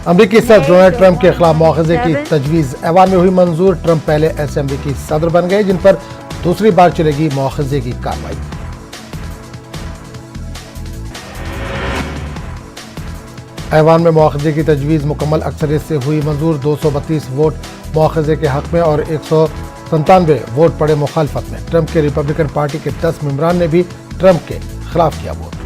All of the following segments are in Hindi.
अमरीकी सदर डोनाल्ड ट्रंप के खिलाफ मुआवजे की तजवीज़ ऐवान में हुई मंजूर। ट्रंप पहले ऐसे अमरीकी सदर बन गए जिन पर दूसरी बार चलेगी मुआवजे की कार्रवाई। ऐवान में मुआवजे की तजवीज़ मुकम्मल अक्सरियत से हुई मंजूर। 232 वोट मुआवजे के हक में और 197 वोट पड़े मुखालफत में। ट्रंप के रिपब्लिकन पार्टी के 10 मेंबरान ने भी ट्रंप के खिलाफ किया वोट।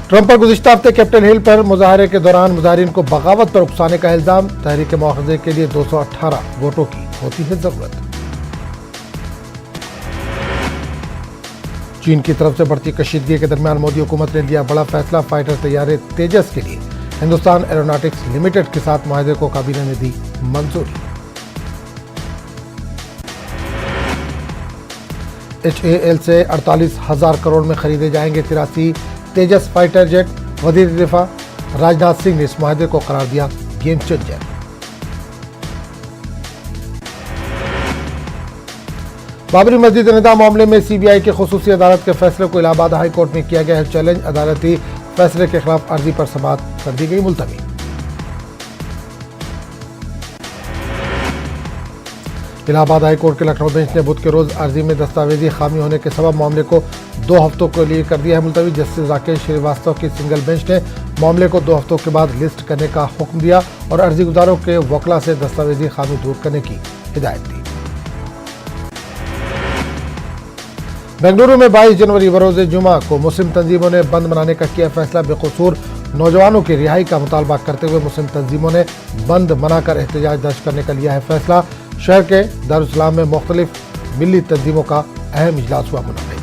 ट्रंप पर गुज़िश्ता हफ्ते कैपिटल हिल पर मुजाहरे के दौरान मुजाहिरीन को बगावत पर उकसाने का इल्जाम। तहरीक मुआवजे के लिए 218 वोटों की होती है जरूरत। चीन की तरफ से बढ़ती कशीदगी के दरमियान मोदी हुकूमत ने लिया बड़ा फैसला। फाइटर तैयारे तेजस के लिए हिंदुस्तान एरोनॉटिक्स लिमिटेड के साथ मुआहदे को काबीना ने दी मंजूरी। HAL से 48,000 करोड़ में खरीदे जाएंगे 83 तेजस फाइटर जेट। वज़ीर दिफा राजनाथ सिंह ने इस मुआहदे को करार दिया गेम चेंजर। बाबरी मस्जिद निज़ाम मामले में CBI की खुसूसी अदालत के फैसले को इलाहाबाद हाई कोर्ट में किया गया है चैलेंज। अदालती फैसले के खिलाफ अर्जी पर समाअत कर दी गई मुलतवी। इलाहाबाद हाई कोर्ट के लखनऊ बेंच ने बुध के रोज अर्जी में दस्तावेजी खामी होने के सबब मामले को 2 हफ्तों के लिए कर दिया है मुलतवी। जस्टिस राकेश श्रीवास्तव की सिंगल बेंच ने मामले को 2 हफ्तों के बाद लिस्ट करने का हुक्म दिया और अर्जी गुजारों के वकला से दस्तावेजी खामी दूर करने की हिदायत दी। बेंगलुरु में 22 जनवरी बरोज जुमा को मुस्लिम तंजीमों ने बंद मनाने का किया फैसला। बेकसूर नौजवानों की रिहाई का मुतालबा करते हुए मुस्लिम तंजीमों ने बंद मनाकर एहतजाज दर्ज करने का लिया है फैसला। शहर के दारुस्सलाम में मुख्तलिफ मिली तंजीमों का अहम इजलास हुआ मुनक़िद।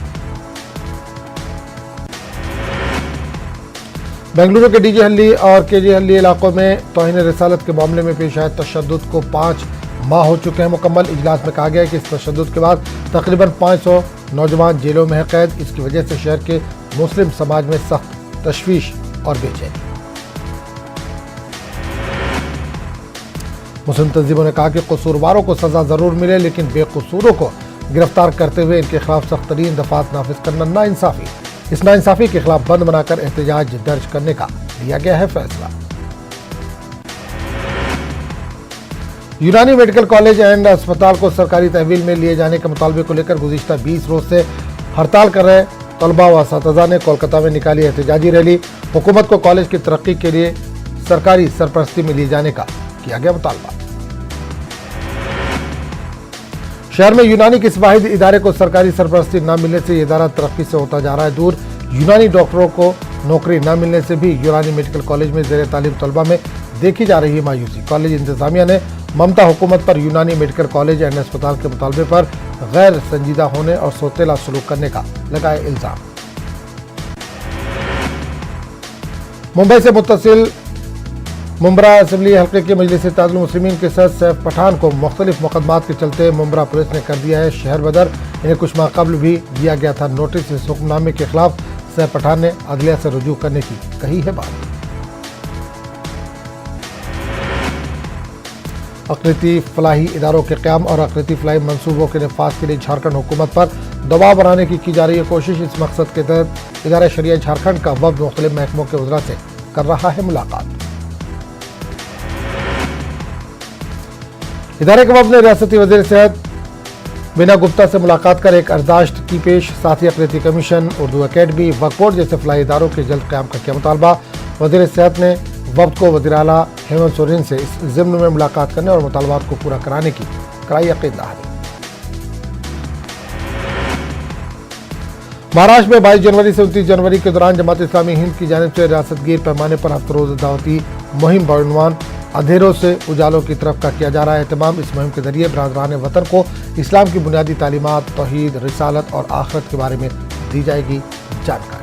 बेंगलुरु के डीजे हल्ली और केजे हल्ली इलाकों में तौहीन रिसालत के मामले में पेश आए तशद्दुद को 5 माह हो चुके हैं मुकम्मल। इजलास में कहा गया है कि इस तशद्दुद के बाद तकरीबन 500 नौजवान जेलों में है कैद। इसकी वजह से शहर के मुस्लिम समाज में सख्त तशवीश और बेचैनी। मुस्लिम तंजीमों ने कहा कि कसूरवारों को सजा जरूर मिले लेकिन बेकसूरों को गिरफ्तार करते हुए इनके खिलाफ सख्त तरीन दफात नाफिज करना नाइंसाफी। इस नाइंसाफी के खिलाफ बंद बनाकर एहतजाज दर्ज करने का लिया गया है फैसला। यूनानी मेडिकल कॉलेज एंड अस्पताल को सरकारी तहवील में लिए जाने के मुतालबे को लेकर गुज़िश्ता 20 रोज से हड़ताल कर रहे तलबा व असातिज़ा ने कोलकाता में निकाली एहतजाजी रैली। हुकूमत को कॉलेज की तरक्की के लिए सरकारी सरपरस्ती में लिए जाने का किया गया मुतालबा। शहर में यूनानी किस वाहिद इदारे को सरकारी सरपरस्ती न मिलने से ये इदारा तरक्की से होता जा रहा है दूर। यूनानी डॉक्टरों को नौकरी न मिलने से भी यूनानी मेडिकल कॉलेज में ज़ेर तालीम तलबा में देखी जा रही है मायूसी। कॉलेज इंतजामिया ने ममता हुकूमत पर यूनानी मेडिकल कॉलेज एंड अस्पताल के मुतालबे पर गैर संजीदा होने और सोतेला सलूक करने का लगाया इल्जाम। मुंबई से मुत्तसिल मुंब्रा असेंबली हल्के के मजलिस इत्तेहादुल मुस्लिमीन के सदस्य सैफ पठान को मुख्तलिफ मुकदमात के चलते मुंब्रा पुलिस ने कर दिया है शहर बदर। इन्हें कुछ माह कबल भी दिया गया था नोटिस। इस हुक्मनामे के खिलाफ सैफ पठान ने अदलिया से रुजू करने की कही है बात। अक़लीती फलाही इदारों के क़याम और अक़लीती फलाही मनसूबों के नफाज के लिए झारखंड हुकूमत पर दबाव बनाने की जा रही है कोशिश। इस मकसद के तहत इदारा शरिया झारखंड का वफ़द मुख्तलिफ महकमों के वज़रा से कर रहा है मुलाकात। इदारे के वफ़द ने रियासती वज़ीर सेहत बिना गुप्ता से मुलाकात कर एक अर्दाश्त की पेश। साथ ही अक़लीती कमीशन, उर्दू अकेडमी, वक्फ बोर्ड जैसे फलाही इदारों के जल्द क़याम का किया मुतालबा। वज़ीर सेहत ने वफ़द को वज़ीर आला हेमंत सोरेन से इस ज़िम्न में मुलाकात करने और मुतालबात को पूरा कराने की कराई यकीन दहानी। महाराष्ट्र में 22 जनवरी से 29 जनवरी के दौरान जमात इस्लामी हिंद की जानिब से रियासतगीर पैमाने पर हफ्ता रोज़ दावती मुहिम बउनवान अंधेरों से उजालों की तरफ का किया जा रहा है एहतमाम। इस मुहिम के जरिए बरादरान वतन को इस्लाम की बुनियादी तालीमात, तौहीद, रिसालत और आखिरत के बारे में दी जाएगी जानकारी।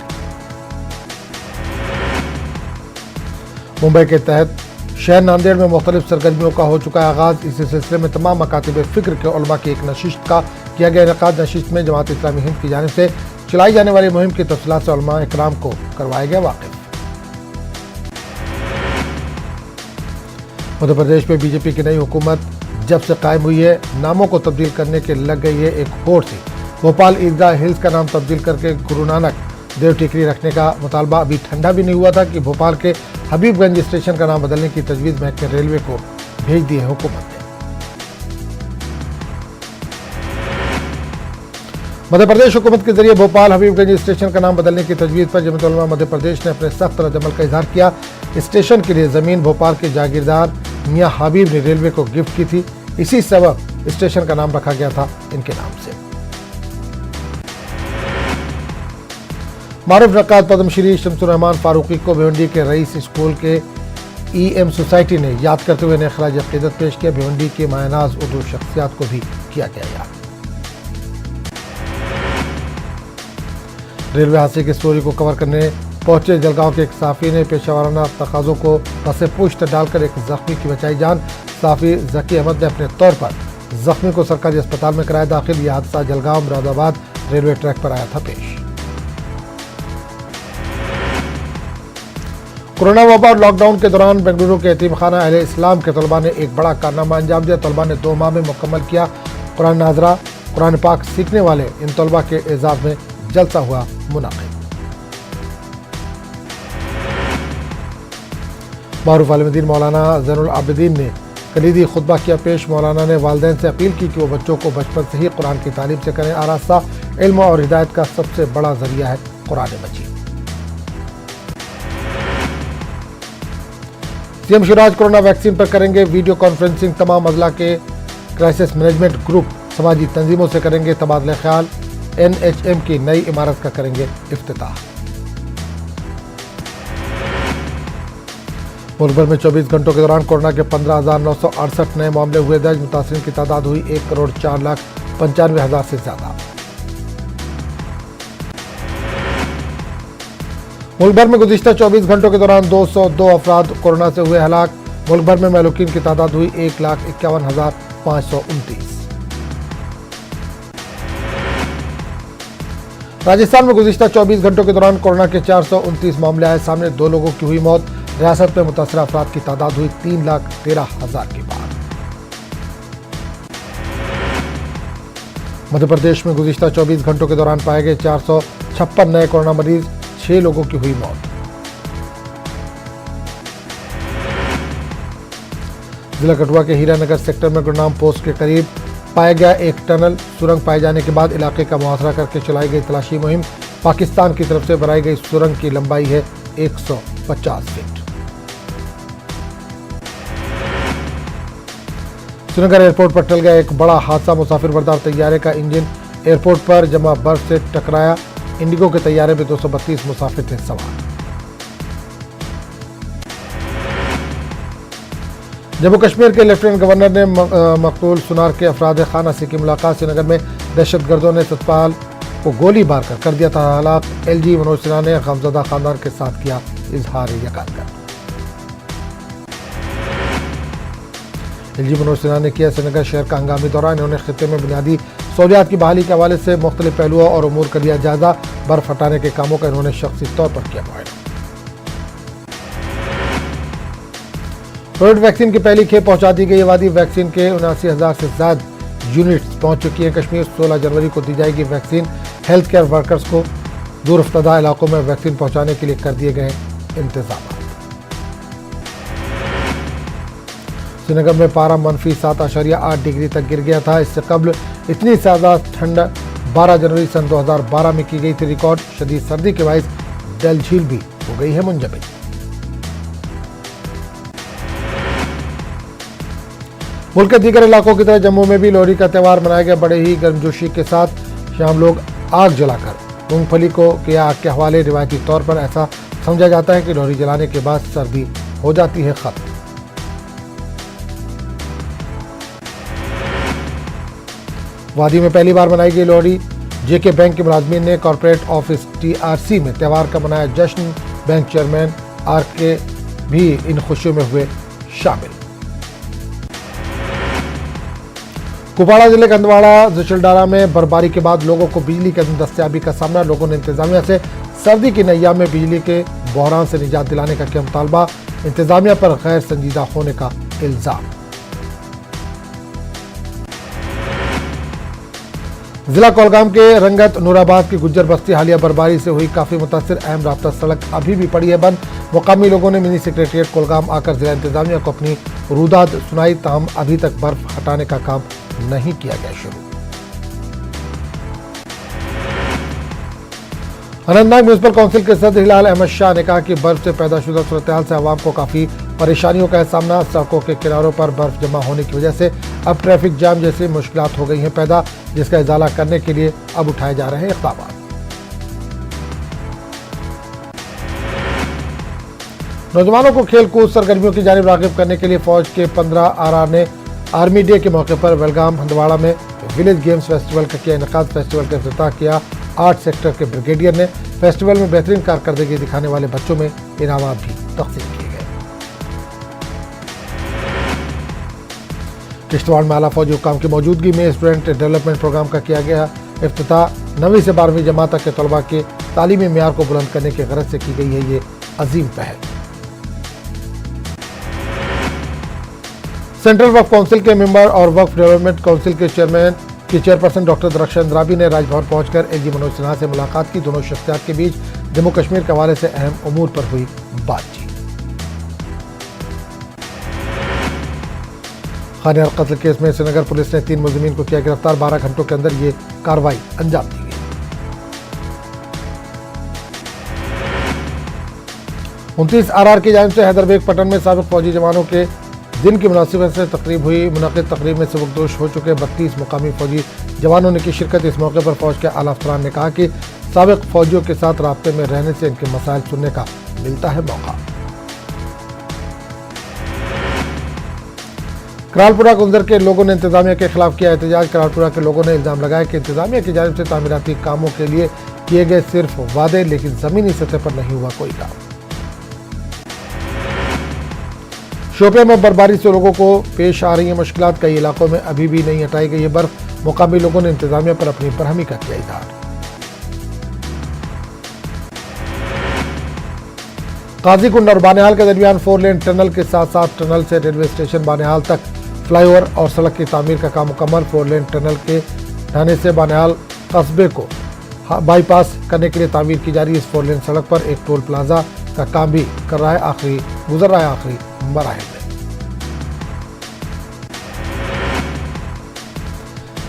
मुंबई के तहत शहर नांदेड़ में मुख्तलिफ सरगर्मियों का हो चुका है आगाज। इसी सिलसिले में तमाम मकातिब फ़िक्र के उलमा की एक नशिस्त का किया गया इनेकाद। नशिस्त में जमात इस्लामी हिंद की जानिब से चलाई जाने वाली मुहिम की तफसीलात से उलमा इकराम को करवाया गया वाकिफ। मध्य प्रदेश में बीजेपी की नई हुकूमत जब से कायम हुई है नामों को तब्दील करने के लग गई है एक होड़ से। भोपाल ईदगाह हिल्स का नाम तब्दील करके गुरु नानक देव टिकरी रखने का मुतालबा अभी ठंडा भी नहीं हुआ था कि भोपाल के हबीबगंज स्टेशन का नाम बदलने की तजवीज़ महकमे रेलवे को भेज दी है हुकूमत ने। मध्य प्रदेश हुकूमत के जरिए भोपाल हबीबगंज स्टेशन का नाम बदलने की तजवीज़ पर जमीयत उलमा मध्य प्रदेश ने अपने सख्त रद्दअमल का इजहार किया। स्टेशन के लिए ज़मीन भोपाल के जागीरदार मियां हबीब ने रेलवे को गिफ्ट की थी। इसी सबब स्टेशन का नाम रखा गया था इनके नाम से। मारूफ नक्काद पद्मश्री शमसुर रहमान फारूकी को भिवंडी के रईस स्कूल के EM सोसाइटी ने याद करते हुए इन्हें खराज अकीदत पेश किया। भिवंडी के मायनाज उर्दू शख्सियात को भी किया गया याद। रेलवे हादसे की स्टोरी को कवर करने पहुंचे जलगांव के एक साफी ने पेशावराना तकाजों को पसे पुश्त डालकर एक जख्मी की बचाई जान। साफी जकी अहमद ने अपने तौर पर जख्मी को सरकारी अस्पताल में कराया दाखिल। यह हादसा जलगांव मुरादाबाद रेलवे ट्रैक पर आया था पेश। कोरोना वबा और लॉकडाउन के दौरान बेंगलुरु के यतीम खाना अहले इस्लाम के तलबा ने एक बड़ा कारनामा अंजाम दिया। तलबा ने 2 माह में मुकम्मल किया कुरान नाजरा। कुरान पाक सीखने वाले इन तलबा के एजाज में जलसा हुआ मुनाकिब। मारूफ आलिम मौलाना ज़ैनुल आबिदीन ने कलीदी खुतबा किया पेश। मौलाना ने वालिदैन से अपील की कि वो बच्चों को बचपन से ही कुरान की तालीम से करें आरास्ता। इल्म और हिदायत का सबसे बड़ा जरिया है कुरान मजीद। सीएम शिवराज कोरोना वैक्सीन पर करेंगे वीडियो कॉन्फ्रेंसिंग। तमाम अजला के क्राइसिस मैनेजमेंट ग्रुप समाजी तंजीमों से करेंगे तबादला ख्याल। NHM की नई इमारत का करेंगे इफ्तिताह। मुल्क भर में 24 घंटों के दौरान कोरोना के 15,968 नए मामले हुए दर्ज। मुतासरीन की तादाद हुई 1,04,95,000 से ज्यादा। मुल्क भर में गुज़िश्ता 24 घंटों के दौरान 202 अफराद कोरोना से हुए हलाक। मुल्क भर में महलूकीन की तादाद हुई 1,51,529। राजस्थान में गुज़िश्ता 24 घंटों के दौरान कोरोना के 429 मामले आए सामने। 2 लोगों की हुई मौत। रियासत में मुतासरा अफराद की तादाद हुई 3,13,000 के पार। मध्य प्रदेश में गुज़िश्ता 24 घंटों के दौरान पाए गए 456 नए कोरोना मरीज। 6 लोगों की हुई मौत। जिला कठुआ के हीरानगर सेक्टर में गुरनाम पोस्ट के करीब पाया गया एक टनल। सुरंग पाए जाने के बाद इलाके का मुहासरा करके चलाई गई तलाशी मुहिम। पाकिस्तान की तरफ से बनाई गई सुरंग की लंबाई है 150 फीट। श्रीनगर एयरपोर्ट पर टल गया एक बड़ा हादसा। मुसाफिर बरदार तैयारे का इंजन एयरपोर्ट पर जमा बर्फ से टकराया। इंडिगो के तैयारे में 232 मुसाफिर थे सवार। जम्मू कश्मीर के लेफ्टिनेंट गवर्नर ने मकतूल सुनार के अफराद खाना से की मुलाकात। श्रीनगर में दहशतगर्दों ने सतपाल को गोली मारकर कर दिया था हलाक। LG मनोज सिन्हा ने गमजदा खानदान के साथ किया इजहार यकानगर। LG मनोज सिन्हा ने किया श्रीनगर शहर का हंगामी दौरा। इन्होंने खित्ते में बुनियादी सहूलियात की बहाली के हवाले से मुख्तलिफ पहलुओं और उमूर का लिया जायजा। बर्फ हटाने के कामों का इन्होंने शख्सी तौर पर किया मुआयना। कोविड वैक्सीन की पहली खेप पहुंचा दी गई। वादी वैक्सीन के 79,000 से ज्यादा यूनिट्स पहुंच चुकी है कश्मीर। 16 जनवरी को दी जाएगी वैक्सीन। हेल्थ केयर वर्कर्स को दूर अफ्तादा इलाकों में वैक्सीन पहुंचाने के लिए कर दिए गए इंतजाम। श्रीनगर में पारा -7.8 डिग्री तक गिर गया था। इससे कबल इतनी ज्यादा ठंड 12 जनवरी सन 2012 में की गई थी रिकॉर्ड। शदीद सर्दी के बायस डल झील भी हो गई है मुंजमद। मुल्क के दीगर इलाकों की तरह जम्मू में भी लोहड़ी का त्यौहार मनाया गया। बड़े ही गर्मजोशी के साथ शाम लोग आग जलाकर मूंगफली को किया आग के हवाले। रिवायती तौर पर ऐसा समझा जाता है कि लोहड़ी जलाने के बाद सर्दी हो जाती है खत्म। वादी में पहली बार मनाई गई लोहड़ी। जेके बैंक के मुलाजमीन ने कॉर्पोरेट ऑफिस TRC में त्यौहार का मनाया जश्न। बैंक चेयरमैन RK भी इन खुशियों में हुए शामिल। कुपवाड़ा जिले के अंदवाड़ा जचलडारा में बर्फबारी के बाद लोगों को बिजली की दस्तयाबी का सामना। लोगों ने इंतजामिया से सर्दी की नैया में बिजली के बहरान से निजात दिलाने का किया मुतालबा। इंतजामिया पर गैर संजीदा होने का इल्जाम। जिला कोलगाम के रंगत नूराबाद की गुज्जर बस्ती हालिया बर्फबारी से हुई काफी मुतासिर। अहम राब्ता सड़क अभी भी पड़ी है बंद। मुकामी लोगों ने मिनी सेक्रेटरिएट कोलगाम आकर जिला इंतजामिया को अपनी रुदाद सुनाई, ताहम अभी तक बर्फ हटाने का काम नहीं किया गया शुरू। अनंतनाग म्यूनिसिपल काउंसिल के सदस्य हिलाल अहमद शाह ने कहा कि बर्फ से पैदाशुदा सूरत-ए-हाल से आवाम को काफी परेशानियों का सामना। सड़कों के किनारों पर बर्फ जमा होने की वजह से अब ट्रैफिक जाम जैसी मुश्किलात हो गई हैं पैदा, जिसका इजाला करने के लिए अब उठाए जा रहे हैं इक़दाम। नौजवानों को खेल कूद सरगर्मियों की जानिब राग़िब करने के लिए फौज के 15 आरआर ने आर्मी डे के मौके पर बेलगाम हंदवाड़ा में विलेज गेम्स फेस्टिवल का किया इनेकाद। फेस्टिवल का इफ्तिताह किया 8 सेक्टर के ब्रिगेडियर ने। फेस्टिवल में बेहतरीन कारकर्दगी दिखाने वाले बच्चों में इनामात भी तक़सीम किए गए। किश्तवाड़ में आला फौजी हुक्काम की मौजूदगी में स्टूडेंट डेवलपमेंट प्रोग्राम का किया गया इफ्तिताह। 9वीं से 12वीं जमात तक के तलबा के तालीमी मेयार को बुलंद करने की गरज से की गई है ये अजीम पहल। सेंट्रल वक्फ काउंसिल के मेंबर और वक्फ डेवलपमेंट काउंसिल के चेयरमैन की चेयरपर्सन डॉक्टर दरख्शान अंद्राबी ने राजभवन पहुंचकर एजी मनोज सिन्हा से मुलाकात की। दोनों शख्सियात के बीच जम्मू कश्मीर के हवाले से अहम उमूर पर हुई बातचीत। खानियार कत्ल केस में श्रीनगर पुलिस ने 3 मुलजिमीन को किया गिरफ्तार। 12 घंटों के अंदर ये कार्रवाई अंजाम दी गई। 29 आरआर की जानिब से हैदरबेग पटन में साबिक फौजी जवानों के दिन की मुनासिबत से तकरीब हुई। मुनक़िद तकरीब में सबकदोश हो चुके 32 मुकामी फौजी जवानों ने की शिरकत। इस मौके पर फौज के आला अफसरान ने कहा कि साबिक फौजियों के साथ राब्ते में रहने से इनके मसाइल सुनने का मिलता है मौका। करालपुरा गुंजर के लोगों ने इंतजामिया के खिलाफ किया एहतजाज। करालपुरा के लोगों ने इल्जाम लगाया कि इंतजामिया की जानिब से तामीराती कामों के लिए किए गए सिर्फ वादे, लेकिन जमीनी सतह पर नहीं हुआ कोई काम। शोपियां में बर्फबारी से लोगों को पेश आ रही है मुश्किलात। कई इलाकों में अभी भी नहीं हटाई गई है बर्फ। मुकामी लोगों ने इंतजामिया पर अपनी बरहमी का किया इजहार। काजीकुंड और बानिहाल के दरमियान 4 लेन टनल के साथ साथ टनल से रेलवे स्टेशन बानिहाल तक फ्लाईओवर और सड़क की तामीर का काम मुकम्मल। 4 लेन टनल के ढाने से बानिहाल कस्बे को बाईपास करने के लिए तामीर की जा रही है। इस 4 लेन सड़क पर एक टोल प्लाजा का काम भी गुजर रहा है आखिरी मराहिल में।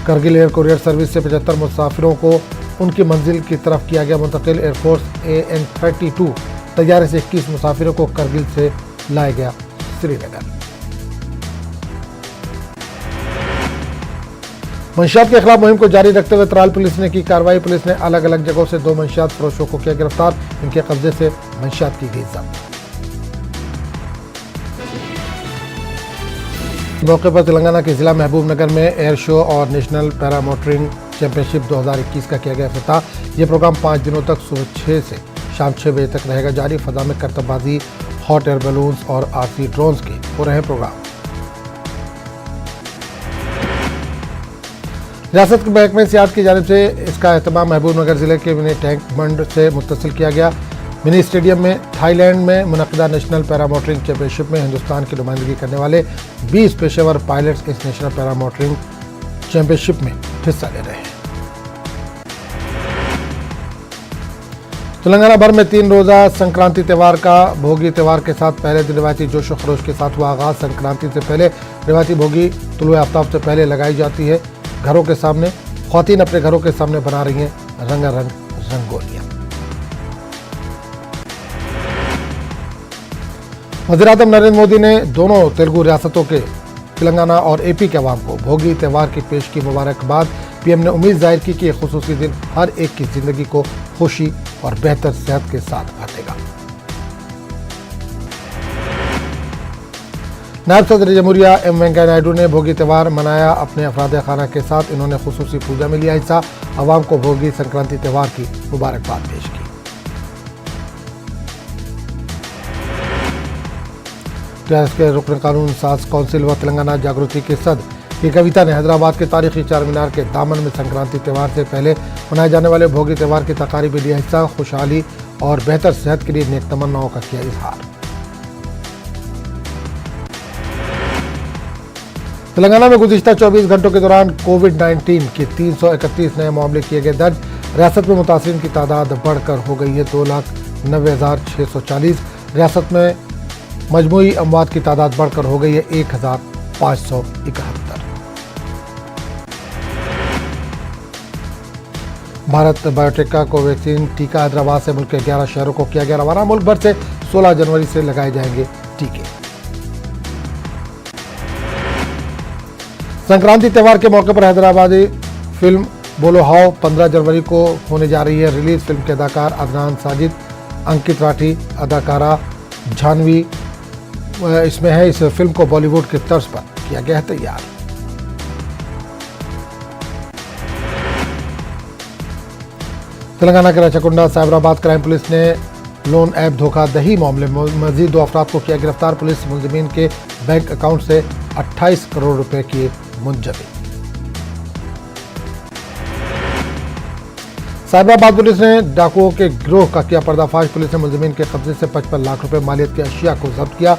करगिल एयर कुरियर सर्विस से 75 मुसाफिरों को उनकी मंजिल की तरफ किया गया मुंतकिल। एयरफोर्स AN-32 तैयारे से 21 मुसाफिरों को करगिल से लाया गया श्रीनगर। मंशियात के खिलाफ मुहिम को जारी रखते हुए त्राल पुलिस ने की कार्रवाई। पुलिस ने अलग अलग जगहों से 2 मंशियात फरोशों को किया गिरफ्तार। इनके कब्जे से मंशियात की गई जब्त। मौके पर तेलंगाना के जिला महबूब नगर में एयर शो और नेशनल पैरा मोटरिंग चैंपियनशिप 2021 का किया गया इफ्तिताह। ये प्रोग्राम 5 दिनों तक सुबह 6 से शाम 6 बजे तक रहेगा जारी। फजा में करतबबाजी, हॉट एयर बैलून्स और RC ड्रोन्स के हो रहे प्रोग्राम। रियासत के महकमे सियाहत की जानिब से इसका एहतमाम महबूब नगर जिले के मिनी टैंक बंड से मुत्तसिल किया गया। मिनी स्टेडियम में थाईलैंड में मुनक़िदा नेशनल पैरा मोटरिंग चैंपियनशिप में हिंदुस्तान की नुमाइंदगी करने वाले 20 पेशेवर पायलट्स इस नेशनल पैरा मोटरिंग चैंपियनशिप में हिस्सा ले रहे हैं। तेलंगाना भर में 3 रोज़ा संक्रांति त्यौहार का भोगी त्यौहार के साथ पहले दिन रिवायती जोश व खरोश के साथ हुआ आगाज। संक्रांति से पहले रिवायती भोगी तुलुए आफ्ताब से पहले लगाई जाती है। घरों के सामने ख्वातीन अपने घरों के सामने बना रही हैं रंगारंग रंगोलियां। वज़ीर-ए-आज़म नरेंद्र मोदी ने दोनों तेलुगु रियासतों के तेलंगाना और AP के अवाम को भोगी त्यौहार की पेश की मुबारकबाद। PM ने उम्मीद जाहिर की कि यह खुसूसी दिन हर एक की जिंदगी को खुशी और बेहतर सेहत के साथ भरेगा। नायब सदर जमहूरिया M वेंकैया नायडू ने भोगी त्यौहार मनाया अपने अफराद खाना के साथ। इन्होंने खुसूसी पूजा में लिया हिस्सा। अवाम को भोगी संक्रांति त्यौहार की मुबारकबाद पेश की। टीआरएस के रुकन कानून साज काउंसिल व तेलंगाना जागृति के सदर की कविता ने हैदराबाद के तारीखी चार मीनार के दामन में संक्रांति त्यौहार से पहले मनाए जाने वाले भोगी त्यौहार की तकारीब में लिया हिस्सा। खुशहाली और बेहतर सेहत के लिए नेक तमन्नाओं का किया इजहार। तेलंगाना में गुज़िश्ता 24 घंटों के दौरान कोविड-19 के 331 नए मामले किए गए दर्ज। रियासत में मुतासिरीन की तादाद बढ़कर हो गई है 2,90,640। रियासत में मजमूई अमवात की तादाद बढ़कर हो गई है 1,571। भारत बायोटेक का कोवैक्सीन टीका हैदराबाद से मुल्क के 11 शहरों को किया गया रवाना। मुल्क भर से 16 जनवरी से लगाए जाएंगे टीके। संक्रांति त्यौहार के मौके पर हैदराबादी फिल्म बोलो हाओ 15 जनवरी को होने जा रही है रिलीज। फिल्म के अदाकार अदनान साजिद, अंकित राठी, अदाकारा जानवी इसमें है। इस फिल्म को बॉलीवुड के तर्ज पर किया गया है तैयार। तेलंगाना के रचकुंडा साइबराबाद क्राइम पुलिस ने लोन ऐप धोखाधड़ी मामले में मजीद 2 अफराद को किया गिरफ्तार। पुलिस मुलजिमीन के बैंक अकाउंट से 28 करोड़ रुपए किए मुंजमद। साइबराबाद पुलिस ने डाकुओं के गिरोह का किया पर्दाफाश। पुलिस ने मुलजिमीन के कब्जे से 55 लाख रुपए मालियत की अशिया को जब्त किया।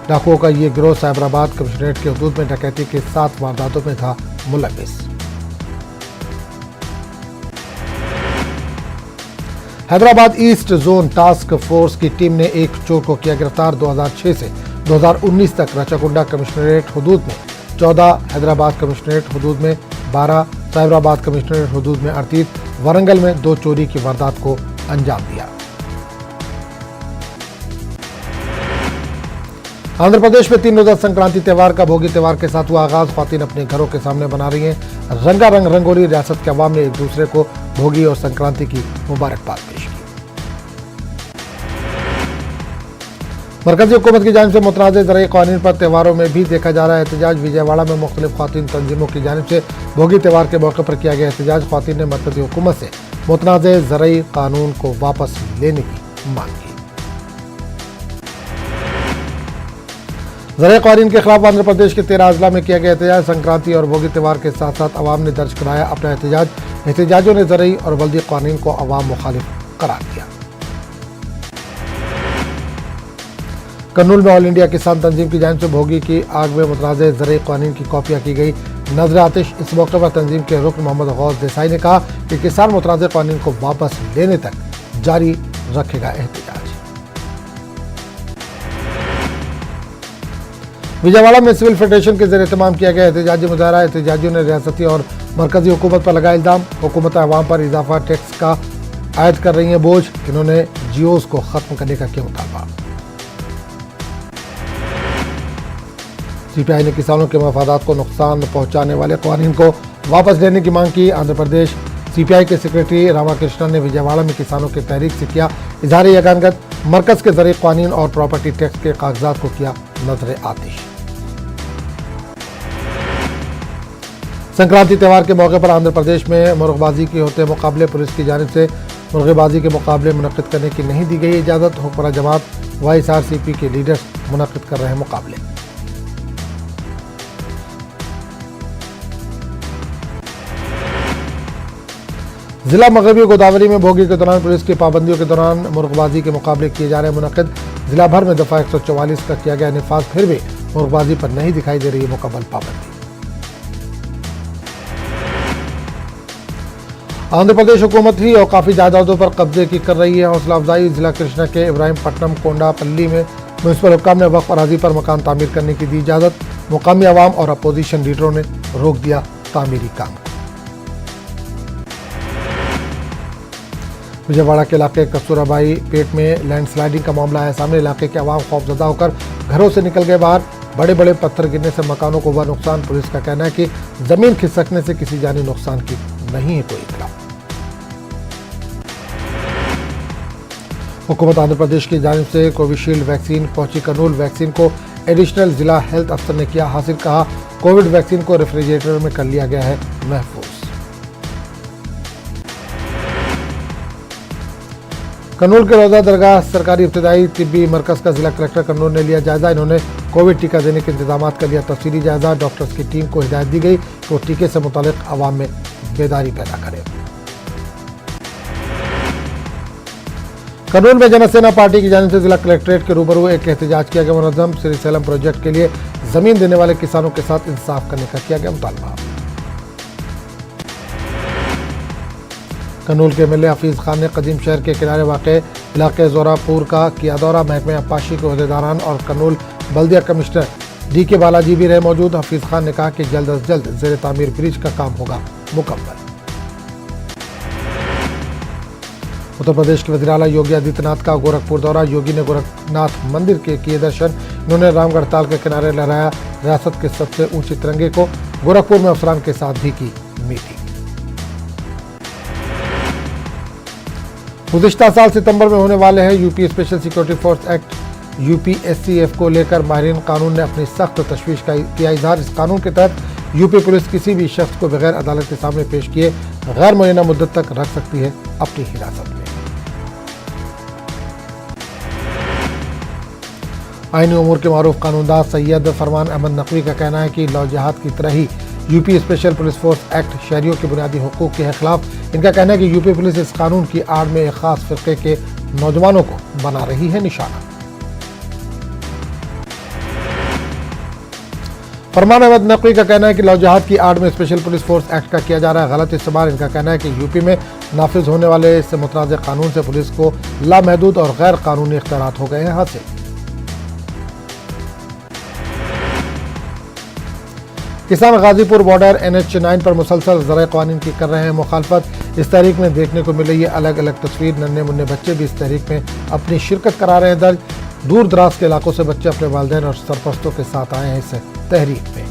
डाकुओं का ये गिरोह साइबराबाद कमिश्नरेट के हदूद में डकैती के 7 वारदातों में था मुलव्विस। Hyderabad east zone task force की टीम ने एक चोर को किया गिरफ्तार। 2006 से 2019 तक रचकुंडा कमिश्नरेट हदूद में 14, हैदराबाद कमिश्नरेट हदूद में 12, साइबराबाद कमिश्नरेट हदूद में 38, वरंगल में 2 चोरी की वारदात को अंजाम दिया। आंध्र प्रदेश में 3 रोजा संक्रांति त्यौहार का भोगी त्यौहार के साथ हुआ आगाज। ख्वातीन अपने घरों के सामने बना रही हैं रंगारंग रंगोली। रियासत के अवाम ने एक दूसरे को भोगी और संक्रांति की मुबारकबाद पेश की। मरकजी हुकूमत की जानिब से मुतनाज़ ज़राई क़ानून पर त्योहारों में भी देखा जा रहा है एहतजाज। विजयवाड़ा में मुख्तलिफ ख्वातीन तंजीमों की जानिब से भोगी त्यौहार के मौके पर किया गया एहतजाज। ख्वातीन ने मरकजी हुकूमत से मुतनाज़ ज़राई कानून को वापस लेने की मांग की। ज़राई क़ानून के खिलाफ आंध्र प्रदेश के 13 अजला में किया गया एहतजाज। संक्रांति और भोगी त्यौहार के साथ साथ अवाम ने दर्ज कराया अपना एहतजाज। एहतजाजों ने ज़राई और बल्दी कानून को अवाम मुखालिफ करार दिया। कर्नूल में ऑल इंडिया किसान तंजीम की जानिब से भोगी की आग में मुतनाज़ ज़राई कानून की कॉपियाँ की गई नजर आतिश। इस मौके पर तंजीम के रुकन मोहम्मद गौस देसाई ने कहा कि किसान मुतनाज़ कानून को वापस लेने तक जारी रखेगा एहतजाज। विजयवाड़ा में सिविल फेडरेशन के ज़रिए एहतमाम किया गया एहतजाजी मुजाहरा। एहतजाजियों ने रियासती और मरकजी हुकूमत पर लगाया इल्ज़ाम। हुकूमत अवाम पर इजाफा टैक्स का आयद कर रही है बोझ। इन्होंने जियोज को खत्म करने का किया मुतालबा। सीपीआई ने किसानों के मफादात को नुकसान पहुंचाने वाले कानून को वापस लेने की मांग की। आंध्र प्रदेश सीपीआई के सेक्रेटरी रामाकृष्णन ने विजयवाड़ा में किसानों की तहरीक से किया इजहार यकानगत। मरकज के जरिए कानून और प्रॉपर्टी टैक्स के कागजात को किया नजर आतिश। संक्रांति त्यौहार के मौके पर आंध्र प्रदेश में मुर्गबाजी के होते मुकाबले। पुलिस की जानिब से मुर्गेबाजी के मुकाबले मुनक्किद करने की नहीं दी गई इजाज़त। हुक्मरान जमात YSRCP के लीडर्स मुनक्किद कर रहे हैं मुकाबले। जिला मगरबी गोदावरी में भोगी के दौरान पुलिस की पाबंदियों के दौरान मुर्गबाजी के मुकाबले किए जा रहे हैं मुनक्किद। जिला भर में दफा 144 का किया गया निफाज। फिर भी मुर्गबाजी पर नहीं दिखाई दे रही है मुकम्मल पाबंदी। आंध्र प्रदेश हुकूमत ही औकाफी जायदादों पर कब्जे की कर रही है हौसला अफजाई। जिला कृष्णा के इब्राहिमपट्टनम कोंडापल्ली में म्यूनसिपल हुक्काम ने वक्फ अराजी पर मकान तामीर करने की दी इजाज़त। मुकामी अवाम और अपोजिशन लीडरों ने रोक दिया तामीरी काम को। विजयवाड़ा के इलाके कस्तूराबाई पेट में लैंडस्लाइडिंग का मामला है सामने। इलाके के अवाम खौफजदा होकर घरों से निकल गए बाहर। बड़े बड़े पत्थर गिरने से मकानों को हुआ नुकसान। पुलिस का कहना है कि जमीन खिसकने से किसी जानी नुकसान की नहीं है कोई इत्तला। हुकूमत आंध्र प्रदेश की जानिब से कोविशील्ड वैक्सीन पहुंची कर्नूल। वैक्सीन को एडिशनल जिला हेल्थ अफसर ने किया हासिल। कहा कोविड वैक्सीन को रेफ्रिजरेटर में कर लिया गया है महफूज। कर्नूल के रोजा दरगाह सरकारी इब्तदाई तिब्बी मरकज का जिला कलेक्टर कर्नूल ने लिया जायजा। इन्होंने कोविड टीका देने के इंतजाम का लिया तफसीली जायजा। डॉक्टर्स की टीम को हिदायत दी गई कि वो टीके से मुतालिक अवाम में बेदारी पैदा करें। कर्नूल में जनसेना पार्टी की जानिब से जिला कलेक्ट्रेट के रूबरू एक एहतजाज किया गया। मुनज़्ज़म श्रीशैलम प्रोजेक्ट के लिए जमीन देने वाले किसानों के साथ इंसाफ करने का किया गया मुतालबा। कन्नूल के एमएलए हफीज खान ने कदीम शहर के किनारे वाक़े इलाके जोरापुर का किया दौरा। महकमे अब्बासी के अहदेदारान और कन्नूल बल्दिया कमिश्नर DK बालाजी भी रहे मौजूद। हफीज खान ने कहा कि जल्द अज जल्द ज़ेर तामीर ब्रिज का काम होगा मुकम्मल। उत्तर प्रदेश के वज़ीर आला योगी आदित्यनाथ का गोरखपुर दौरा। योगी ने गोरखनाथ मंदिर के किए दर्शन। इन्होंने रामगढ़ ताल के किनारे लहराया रियासत के सबसे ऊंचे तिरंगे को। गोरखपुर में अफसरान के साथ भी की मीटिंग। गुज़िश्ता साल सितंबर में होने वाले हैं UP special security force act UPSCF को लेकर माहिरीन कानून ने अपनी सख्त तशवीश का किया इजहार। इस कानून के तहत यूपी पुलिस किसी भी शख्स को बगैर अदालत के सामने पेश किए गैर मुअय्यना मुद्दत तक रख सकती है अपनी हिरासत में। आईनी उमूर के मारूफ कानूनदार सैयद फरमान अहमद नकवी का कहना है कि लॉ जिहाद की तरह ही UP special police force act शहरियों के बुनियादी हुकूक के खिलाफ। इनका कहना है कि यूपी पुलिस इस कानून की आड़ में एक खास फिरके के नौजवानों को बना रही है निशाना। फरमान अहमद नकवी का कहना है कि लॉ जिहाद की आड़ में स्पेशल पुलिस फोर्स एक्ट का किया जा रहा है गलत इस्तेमाल। इनका कहना है कि यूपी में नाफिज होने वाले इस मुतनाज़ कानून से पुलिस को लामहदूद और गैर कानूनी इख्तियारात हो गए हैं हासिल। किसान गाजीपुर बॉर्डर NH9 पर मुसलसल ज़राए क़वानीन की कर रहे हैं मुखालफत। इस तहरीक में देखने को मिल रही है अलग अलग तस्वीर। नन्हे मुन्ने बच्चे भी इस तहरीक में अपनी शिरकत करा रहे हैं दर्ज। दूर दराज के इलाकों से बच्चे अपने वालिदैन और सरपरस्तों के साथ आए हैं इस तहरीक में।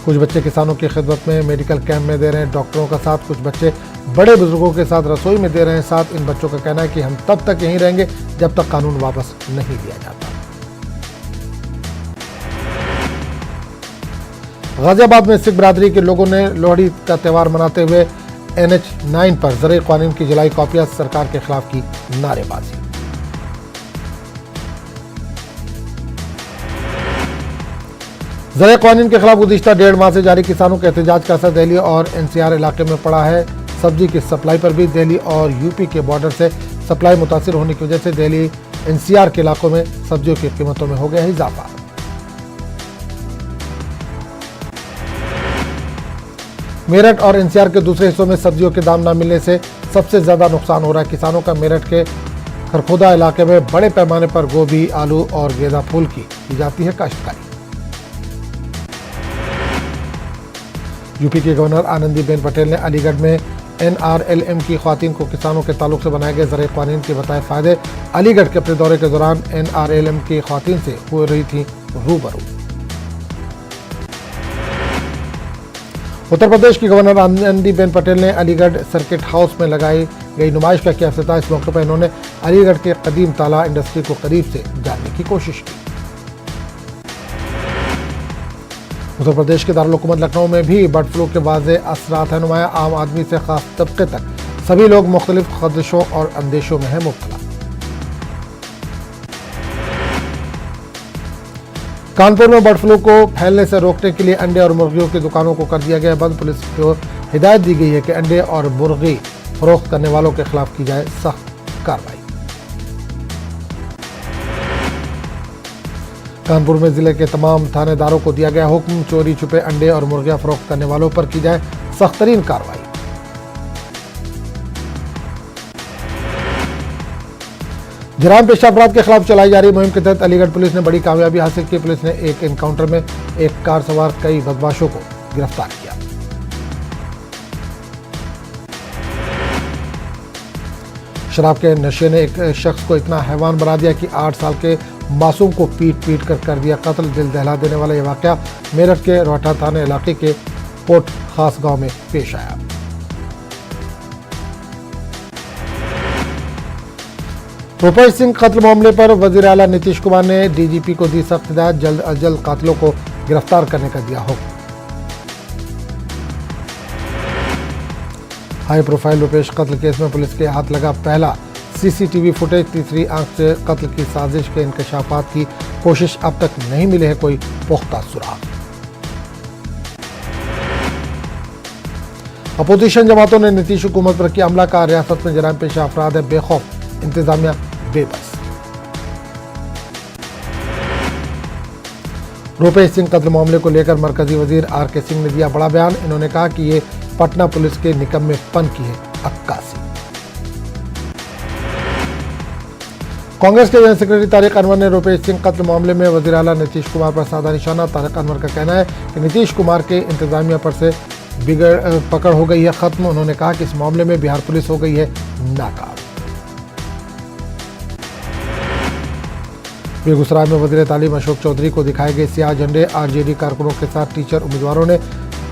कुछ बच्चे किसानों की खिदमत में मेडिकल कैंप में दे रहे हैं डॉक्टरों का साथ। कुछ बच्चे बड़े बुजुर्गों के साथ रसोई में दे रहे हैं साथ। इन बच्चों का कहना है कि हम तब तक यहीं रहेंगे जब तक कानून वापस नहीं लिया जाता। गाजियाबाद में सिख बरादरी के लोगों ने लोहड़ी का त्यौहार मनाते हुए NH9 पर ज़राए क़वानीन की जलाई कॉपियां सरकार के खिलाफ की नारेबाजी। ज़राए क़वानीन के खिलाफ गुज़िश्ता 1.5 माह से जारी किसानों के एहतजाज का असर दिल्ली और NCR इलाके में पड़ा है। सब्जी की सप्लाई पर भी दिल्ली और यूपी के बॉर्डर से सप्लाई मुतासिर होने की वजह से दिल्ली NCR के इलाकों में सब्जियों की कीमतों में हो गया है इजाफा। मेरठ और NCR के दूसरे हिस्सों में सब्जियों के दाम न मिलने से सबसे ज्यादा नुकसान हो रहा है किसानों का। मेरठ के खरखुदा इलाके में बड़े पैमाने पर गोभी, आलू और गेंदा फूल की जाती है काश्तकारी। यूपी के गवर्नर आनंदीबेन पटेल ने अलीगढ़ में NRLM की ख्वातीन को किसानों के ताल्लुक से बनाए गए ज़राए क़वानीन के बताए फायदे। अलीगढ़ के अपने दौरे के दौरान NRLM की ख्वातीन से हो रही थी रूबरू। उत्तर प्रदेश की गवर्नर आनंदीबेन पटेल ने अलीगढ़ सर्किट हाउस में लगाई गई नुमाइश का किया इफ्तिताह। इस मौके पर इन्होंने अलीगढ़ के कदीम ताला इंडस्ट्री को करीब से जानने की कोशिश की। उत्तर प्रदेश के दारुल हुकूमत लखनऊ में भी बर्ड फ्लू के वाज़े असरात है नुमाया। आम आदमी से खास तबके तक सभी लोग मुख्तलिफ खदशों और अंदेशों में है मुब्तला। कानपुर में बर्ड फ्लू को फैलने से रोकने के लिए अंडे और मुर्गियों की दुकानों को कर दिया गया बंद। पुलिस को हिदायत दी गई है कि अंडे और मुर्गी फरोख्त करने वालों के खिलाफ की जाए सख्त कार्रवाई। कानपुर में जिले के तमाम थानेदारों को दिया गया हुक्म, चोरी छुपे अंडे और मुर्गियां फरोख्त करने वालों पर की जाए सख्त तरीन कार्रवाई। जराइम पेशा अपराध के खिलाफ चलाई जा रही मुहिम के तहत अलीगढ़ पुलिस ने बड़ी कामयाबी हासिल की। पुलिस ने एक एनकाउंटर में एक कार सवार कई बदमाशों को गिरफ्तार किया। शराब के नशे ने एक शख्स को इतना हैवान बना दिया कि 8 साल के मासूम को पीट पीट कर दिया कत्ल। दिल दहला देने वाला यह वाकया मेरठ के रोहटा थाना इलाके के पोट खास गांव में पेश आया। रुपेश सिंह कत्ल मामले पर वजीर आला नीतीश कुमार ने DGP को दी सख्त हिदायत, जल्द अज जल्द कातिलों को गिरफ्तार करने का दिया हुक्म। हाई प्रोफाइल रुपेश कत्ल केस में पुलिस के हाथ लगा पहला CCTV फुटेज। तीसरी आंख से कत्ल की साजिश के इंकशाफात की कोशिश, अब तक नहीं मिले हैं कोई पुख्ता सुराग। अपोजिशन जमातों ने नीतीश हुकूमत पर किया हमला, का रियासत में जराइम पेशा अफराद है बेखौफ, इंतजामिया बेबस। रूपेश सिंह कत्ल मामले को लेकर मरकजी वजीर आर.के. सिंह ने दिया बड़ा बयान। इन्होंने कहा कि ये पटना पुलिस के निकम्मेपन की है अक्कासी। कांग्रेस के जनरल सेक्रेटरी तारिक अनवर ने रूपेश सिंह कत्ल मामले में वजीर आला नीतीश कुमार पर साधा निशाना। तारिक अनवर का कहना है कि नीतीश कुमार के इंतजामिया पर से पकड़ हो गई है खत्म। उन्होंने कहा कि इस मामले में बिहार पुलिस हो गई है नाकाम। बेगूसराय में वजीर तालीम अशोक चौधरी को दिखाए गए सियाह झंडे। आरजेडी कारकुनों के साथ टीचर उम्मीदवारों ने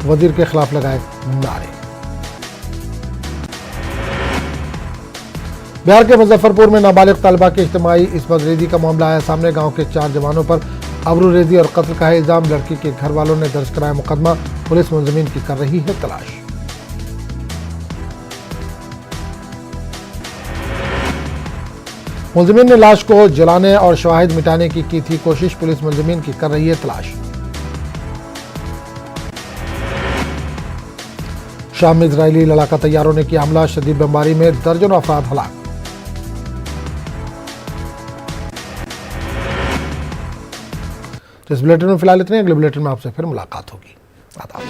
वजीर के खिलाफ लगाए नारे। बिहार के मुजफ्फरपुर में नाबालिग तालिबा की इज्तिमाई इस्मत रेजी का मामला आया सामने। गांव के 4 जवानों पर अबरू रेजी और कत्ल का है इल्जाम। लड़की के घर वालों ने दर्ज कराया मुकदमा। पुलिस मुलजिमीन की कर रही है तलाश। मुलजिमीन ने लाश को जलाने और शवाहिद मिटाने की थी कोशिश। पुलिस मुलजिमीन की कर रही है तलाश। शाम में इजरायली लड़ाका तैयारों ने किया हमला। शदीद बमबारी में दर्जनों अफराद हलाक। तो इस बुलेटिन में फिलहाल इतने। अगले बुलेटिन में आपसे फिर मुलाकात होगी। आदाब।